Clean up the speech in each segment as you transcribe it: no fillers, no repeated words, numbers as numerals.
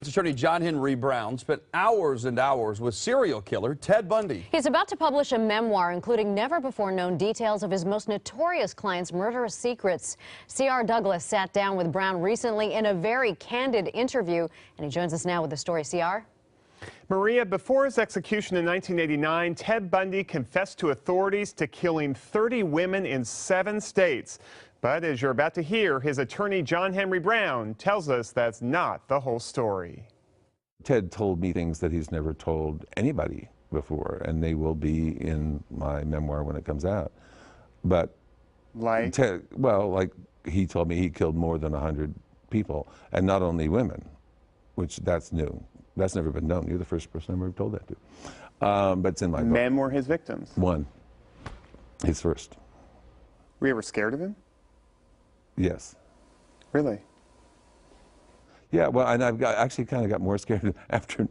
Attorney John Henry Brown spent hours and hours with serial killer Ted Bundy. He's about to publish a memoir including never-before-known details of his most notorious client's murderous secrets. C.R. Douglas sat down with Brown recently in a very candid interview, and he joins us now with the story. C.R.? Maria, before his execution in 1989, Ted Bundy confessed to authorities to killing 30 women in 7 states. But as you're about to hear, his attorney John Henry Brown tells us that's not the whole story. Ted told me things that he's never told anybody before, and they will be in my memoir when it comes out. But like? Ted, well, like he told me he killed more than 100 people, and not only women, which that's new. That's never been known. You're the first person I've ever told that to. But it's in my book. Men were his victims? One. His first. Were you ever scared of him? Yes. Really? Yeah, well, and actually kind of got more scared after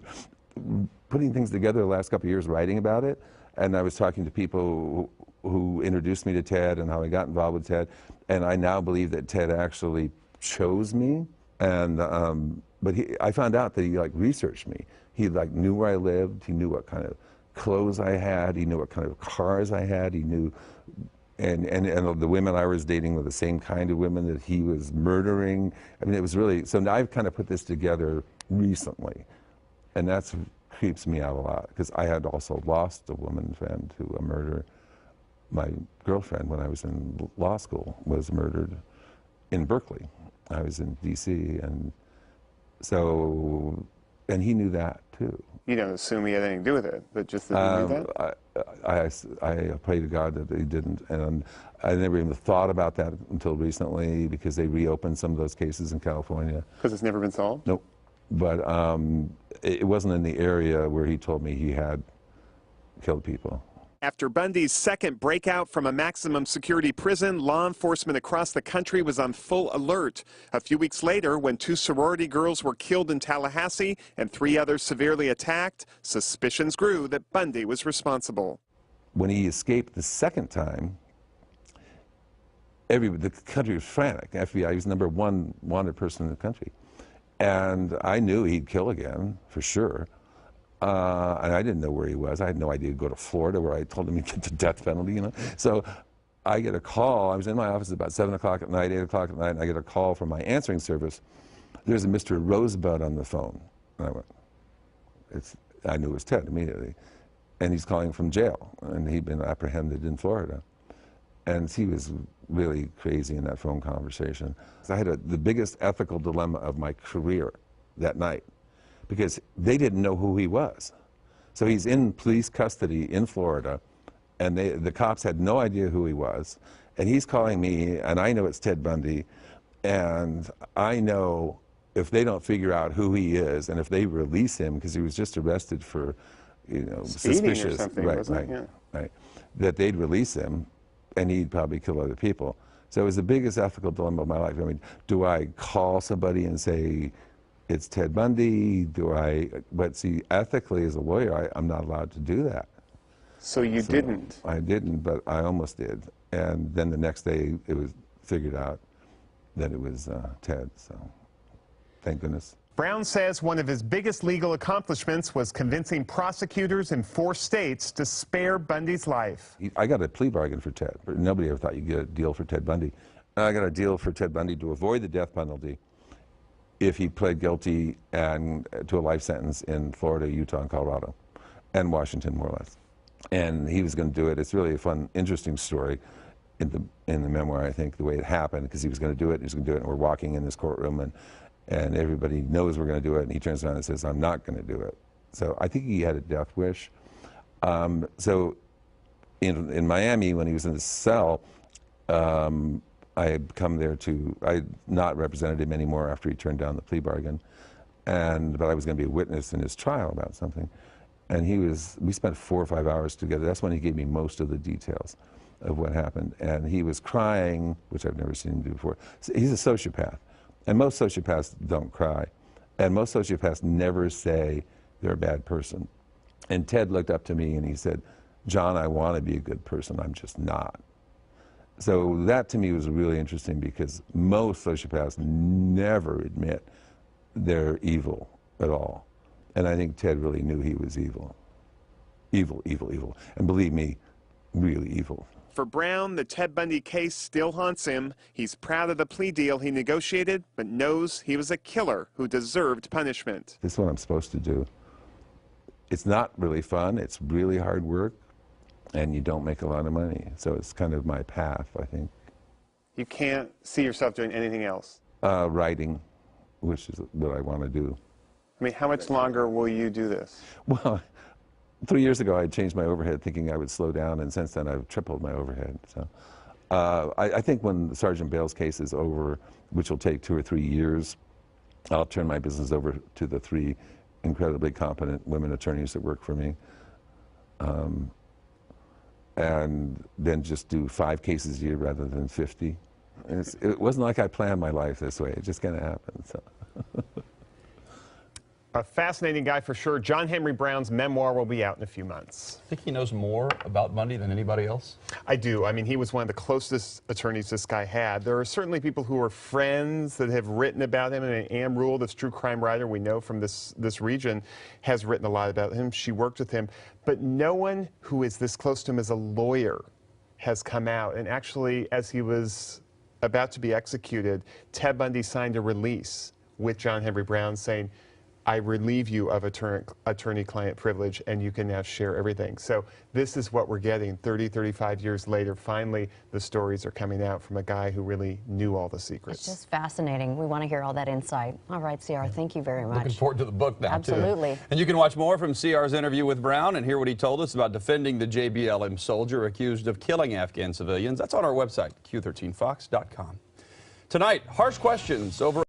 putting things together the last couple of years, writing about it. And I was talking to people who introduced me to Ted and how I got involved with Ted. And I now believe that Ted actually chose me. And but I found out that he researched me. He knew where I lived. He knew what kind of clothes I had. He knew what kind of cars I had. He knew. And the women I was dating were the same kind of women that he was murdering. I mean, it was really, so now I've kind of put this together recently. And that creeps me out a lot, because I had also lost a woman friend to a murder. My girlfriend, when I was in law school, was murdered in Berkeley. I was in D.C., and so, and he knew that too. You don't assume he had anything to do with it, but just that he knew that? I pray to God that he didn't, and I never even thought about that until recently, because they reopened some of those cases in California. Because it's never been solved? Nope. But it wasn't in the area where he told me he had killed people. After Bundy's second breakout from a maximum security prison, law enforcement across the country was on full alert. A few weeks later, when 2 sorority girls were killed in Tallahassee and 3 others severely attacked, suspicions grew that Bundy was responsible. When he escaped the second time, the country was frantic. The FBI was #1 wanted person in the country. And I knew he'd kill again, for sure. And I didn't know where he was. I had no idea he'd go to Florida, where I told him he'd get the death penalty, you know. So I get a call. I was in my office about 7 o'clock at night, 8 o'clock at night, and I get a call from my answering service. There's a Mr. Rosebud on the phone. And I went, I knew it was Ted immediately. And he's calling from jail, and he'd been apprehended in Florida. And he was really crazy in that phone conversation. So I had the biggest ethical dilemma of my career that night, because they didn't know who he was. So he's in police custody in Florida, and the cops had no idea who he was. And he's calling me, and I know it's Ted Bundy, and I know if they don't figure out who he is, and if they release him, because he was just arrested for, suspicious, or something, wasn't it? Right, that they'd release him, and he'd probably kill other people. So it was the biggest ethical dilemma of my life. I mean, do I call somebody and say, it's Ted Bundy? But see, ethically as a lawyer, I'm not allowed to do that. So you didn't? I didn't, but I almost did. And then the next day, it was figured out that it was Ted, so thank goodness. Brown says one of his biggest legal accomplishments was convincing prosecutors in 4 states to spare Bundy's life. I got a plea bargain for Ted. Nobody ever thought you'd get a deal for Ted Bundy. I got a deal for Ted Bundy to avoid the death penalty if he pled guilty and to a life sentence in Florida, Utah, and Colorado, and Washington, more or less. And he was going to do it. It's really a fun, interesting story in the memoir, I think, the way it happened, because he was going to do it, and we're walking in this courtroom, and everybody knows we're going to do it, and he turns around and says, I'm not going to do it. So I think he had a death wish. So in Miami, when he was in the cell, I had come there I had not represented him anymore after he turned down the plea bargain, but I was going to be a witness in his trial about something. And we spent 4 or 5 hours together. That's when he gave me most of the details of what happened. And he was crying, which I've never seen him do before. So he's a sociopath, and most sociopaths don't cry. And most sociopaths never say they're a bad person. And Ted looked up to me and he said, John, I want to be a good person, I'm just not. So that to me was really interesting, because most sociopaths never admit they're evil at all. And I think Ted really knew he was evil. Evil, evil, evil. And believe me, really evil. For Brown, the Ted Bundy case still haunts him. He's proud of the plea deal he negotiated, but knows he was a killer who deserved punishment. This is what I'm supposed to do. It's not really fun. It's really hard work, and you don't make a lot of money. So it's kind of my path, I think. You can't see yourself doing anything else? Writing, which is what I want to do. I mean, how much longer will you do this? Well, 3 years ago, I changed my overhead thinking I would slow down, and since then I've tripled my overhead. So I think when Sergeant Bale's case is over, which will take 2 or 3 years, I'll turn my business over to the 3 incredibly competent women attorneys that work for me, and then just do 5 cases a year rather than 50. And it wasn't like I planned my life this way. It just kind of happened. So. A fascinating guy for sure. John Henry Brown's memoir will be out in a few months. Think he knows more about Bundy than anybody else? I do. I mean, he was one of the closest attorneys this guy had. There are certainly people who are friends that have written about him, and Ann Rule, this true crime writer we know from this region, has written a lot about him. She worked with him. But no one who is this close to him as a lawyer has come out. And actually, as he was about to be executed, Ted Bundy signed a release with John Henry Brown saying, I relieve you of attorney-client privilege, and you can now share everything. So this is what we're getting 30, 35 years later. Finally, the stories are coming out from a guy who really knew all the secrets. It's just fascinating. We want to hear all that insight. All right, CR, thank you very much. Looking forward to the book now, Absolutely. too. And you can watch more from CR's interview with Brown and hear what he told us about defending the JBLM soldier accused of killing Afghan civilians. That's on our website, Q13Fox.com. Tonight, harsh questions over